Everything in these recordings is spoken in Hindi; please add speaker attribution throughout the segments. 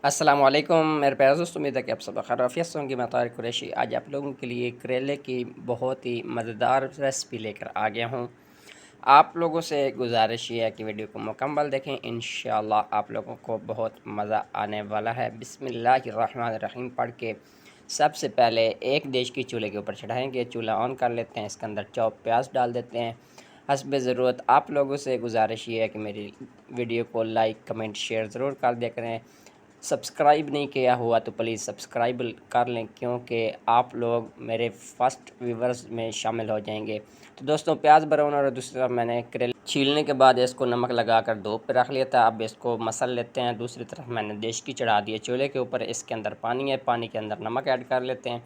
Speaker 1: अस्सलाम वालेकुम मेरे प्यारे दोस्तों, उम्मीद है कि आप सब खैरियत से होंगे। मैं तारिक कुरैशी आज आप लोगों के लिए करेले की बहुत ही मज़ेदार रेसिपी लेकर आ गया हूँ। आप लोगों से गुजारिश ये है कि वीडियो को मुकम्मल देखें, इंशाअल्लाह आप लोगों को बहुत मज़ा आने वाला है। बिस्मिल्लाहिर्रहमानिर्रहीम पढ़ के सबसे पहले एक देश की चूल्हे के ऊपर चढ़ाएँगे। चूल्हा ऑन कर लेते हैं, इसके अंदर चॉप प्याज डाल देते हैं हस्ब ज़रूरत। आप लोगों से गुजारिश ये है कि मेरी वीडियो को लाइक कमेंट शेयर ज़रूर कर दिया करें। सब्सक्राइब नहीं किया हुआ तो प्लीज़ सब्सक्राइब कर लें, क्योंकि आप लोग मेरे फर्स्ट व्यूवर्स में शामिल हो जाएंगे। तो दोस्तों, प्याज ब्राउन और दूसरी तरफ मैंने करेले छीलने के बाद इसको नमक लगाकर धूप पे रख लिया था। अब इसको मसल लेते हैं। दूसरी तरफ मैंने देश की चढ़ा दी है चूल्हे के ऊपर। इसके अंदर पानी है, पानी के अंदर नमक ऐड कर लेते हैं।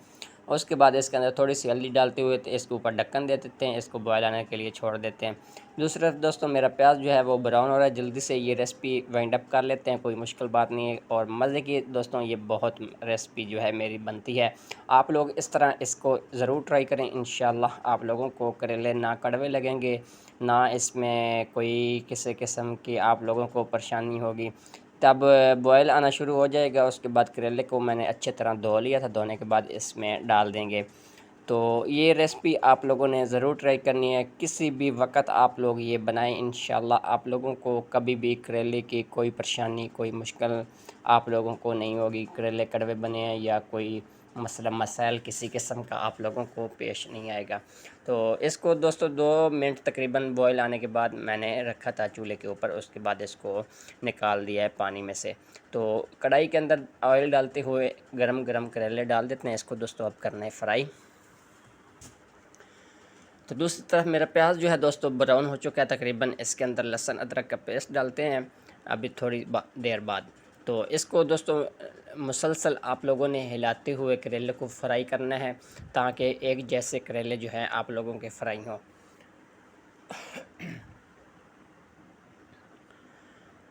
Speaker 1: उसके बाद इसके अंदर थोड़ी सी हल्दी डालते हुए तो इसके ऊपर ढक्कन दे देते हैं। इसको बॉयल आने के लिए छोड़ देते हैं। दूसरी तरफ दोस्तों, मेरा प्याज जो है वो ब्राउन हो रहा है। जल्दी से ये रेसिपी वाइंड अप कर लेते हैं, कोई मुश्किल बात नहीं है और मज़े की दोस्तों ये बहुत रेसिपी जो है मेरी बनती है। आप लोग इस तरह इसको ज़रूर ट्राई करें, इंशाल्लाह आप लोगों को करेले ना कड़वे लगेंगे, ना इसमें कोई किसी किस्म की आप लोगों को परेशानी होगी। तब बॉयल आना शुरू हो जाएगा। उसके बाद करेले को मैंने अच्छी तरह धो लिया था। धोने के बाद इसमें डाल देंगे। तो ये रेसिपी आप लोगों ने ज़रूर ट्राई करनी है। किसी भी वक्त आप लोग ये बनाएं, इंशाल्लाह आप लोगों को कभी भी करेले की कोई परेशानी, कोई मुश्किल आप लोगों को नहीं होगी। करेले कड़वे बने हैं या कोई मसला मसाइल किसी किस्म का आप लोगों को पेश नहीं आएगा। तो इसको दोस्तों 2 मिनट तकरीबन बॉयल आने के बाद मैंने रखा था चूल्हे के ऊपर। उसके बाद इसको निकाल दिया है पानी में से। तो कढ़ाई के अंदर ऑयल डालते हुए गरम गरम करेले डाल देते हैं। इसको दोस्तों अब करना है फ्राई। तो दूसरी तरफ मेरा प्याज जो है दोस्तों ब्राउन हो चुका है तकरीबन। इसके अंदर लहसुन अदरक का पेस्ट डालते हैं अभी थोड़ी देर बाद। तो इसको दोस्तों मुसलसल आप लोगों ने हिलाते हुए करेले को फ्राई करना है, ताकि एक जैसे करेले जो हैं आप लोगों के फ्राई हों।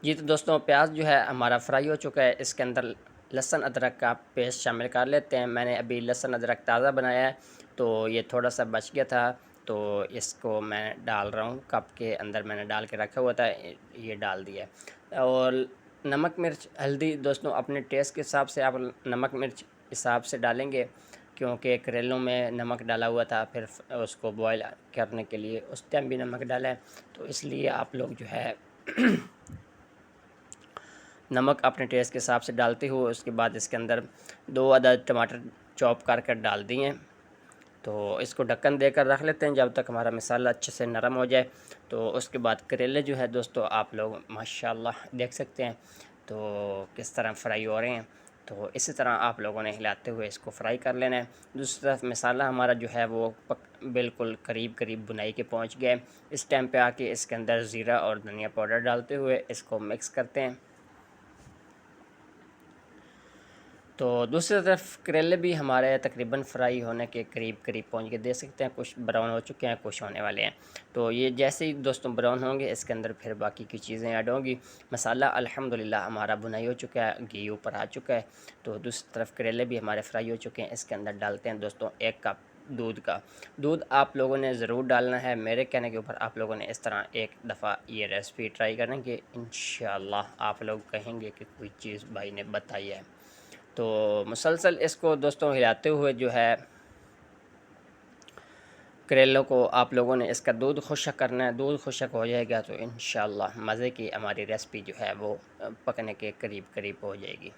Speaker 1: जी तो दोस्तों, प्याज जो है हमारा फ्राई हो चुका है। इसके अंदर लहसुन अदरक का पेस्ट शामिल कर लेते हैं। मैंने अभी लहसुन अदरक ताज़ा बनाया है, तो ये थोड़ा सा बच गया था, तो इसको मैं डाल रहा हूँ। कप के अंदर मैंने डाल के रखा हुआ था, ये डाल दिया। और नमक मिर्च हल्दी दोस्तों अपने टेस्ट के हिसाब से आप नमक मिर्च हिसाब से डालेंगे, क्योंकि करेलों में नमक डाला हुआ था। फिर उसको बॉयल करने के लिए उस टाइम भी नमक डाला है, तो इसलिए आप लोग जो है नमक अपने टेस्ट के हिसाब से डालते हुए उसके बाद इसके अंदर 2 अदद टमाटर चॉप कर कर डाल दिए। तो इसको ढक्कन देकर रख लेते हैं जब तक हमारा मसाला अच्छे से नरम हो जाए। तो उसके बाद करेले जो है दोस्तों आप लोग माशाल्लाह देख सकते हैं तो किस तरह फ्राई हो रहे हैं। तो इसी तरह आप लोगों ने हिलाते हुए इसको फ्राई कर लेना है। दूसरी तरफ मसाला हमारा जो है वो बिल्कुल करीब करीब बुनाई के पहुंच गया है। इस टाइम पे आके इसके अंदर ज़ीरा और धनिया पाउडर डालते हुए इसको मिक्स करते हैं। तो दूसरी तरफ करेले भी हमारे तकरीबन फ्राई होने के करीब करीब पहुंच के दे सकते हैं। कुछ ब्राउन हो चुके हैं, कुछ होने वाले हैं। तो ये जैसे ही दोस्तों ब्राउन होंगे इसके अंदर फिर बाकी की चीज़ें ऐड होंगी। मसाला अल्हम्दुलिल्लाह हमारा भुनाई हो चुका है, घी ऊपर आ चुका है। तो दूसरी तरफ करेले भी हमारे फ्राई हो चुके हैं। इसके अंदर डालते हैं दोस्तों 1 कप दूध का। दूध आप लोगों ने ज़रूर डालना है। मेरे कहने के ऊपर आप लोगों ने इस तरह एक दफ़ा ये रेसिपी ट्राई करेंगे, इंशाल्लाह आप लोग कहेंगे कि कोई चीज़ भाई ने बताई है। तो मुसलसल इसको दोस्तों हिलाते हुए जो है करेलों को आप लोगों ने इसका दूध खुश्क करना है। दूध खुश्क हो जाएगा तो इंशाल्लाह मज़े की हमारी रेसिपी जो है वो पकने के करीब करीब हो जाएगी।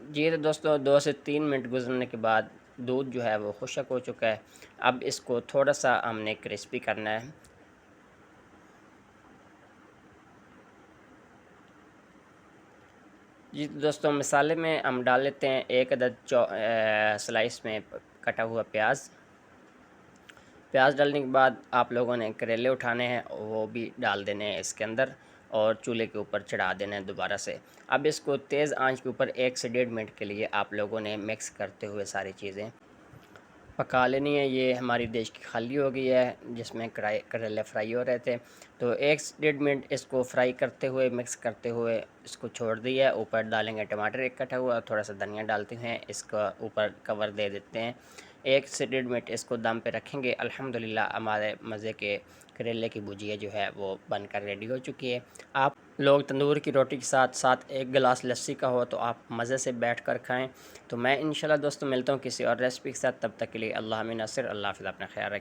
Speaker 1: जी तो दोस्तों 2 से 3 मिनट गुजरने के बाद दूध जो है वो खुश्क हो चुका है। अब इसको थोड़ा सा हमने क्रिस्पी करना है। जी तो दोस्तों, मसाले में हम डाल लेते हैं 1 अदद स्लाइस में कटा हुआ प्याज। प्याज डालने के बाद आप लोगों ने करेले उठाने हैं, वो भी डाल देने हैं इसके अंदर और चूल्हे के ऊपर चढ़ा देना है दोबारा से। अब इसको तेज़ आंच के ऊपर 1 से 1.5 मिनट के लिए आप लोगों ने मिक्स करते हुए सारी चीज़ें पका लेनी है। ये हमारी डिश की खाली हो गई है जिसमें करेले फ्राई हो रहे थे। तो 1 से 1.5 मिनट इसको फ्राई करते हुए मिक्स करते हुए इसको छोड़ दिया। ऊपर डालेंगे टमाटर एक कटा हुआ, थोड़ा सा धनिया डालते हैं, इसका ऊपर कवर दे देते हैं। 1 से 1.5 मिनट इसको दम पे रखेंगे। अल्हम्दुलिल्लाह हमारे मज़े के करेले की भुजिया जो है वो बनकर रेडी हो चुकी है। आप लोग तंदूर की रोटी के साथ साथ एक गिलास लस्सी का हो तो आप मज़े से बैठ कर खाएँ। तो मैं इंशाल्लाह दोस्तों मिलता हूँ किसी और रेसिपी के साथ, तब तक के लिए अल्लाह में नासिर, अल्लाह हाफ़िज़, अपना ख़्याल रखिए।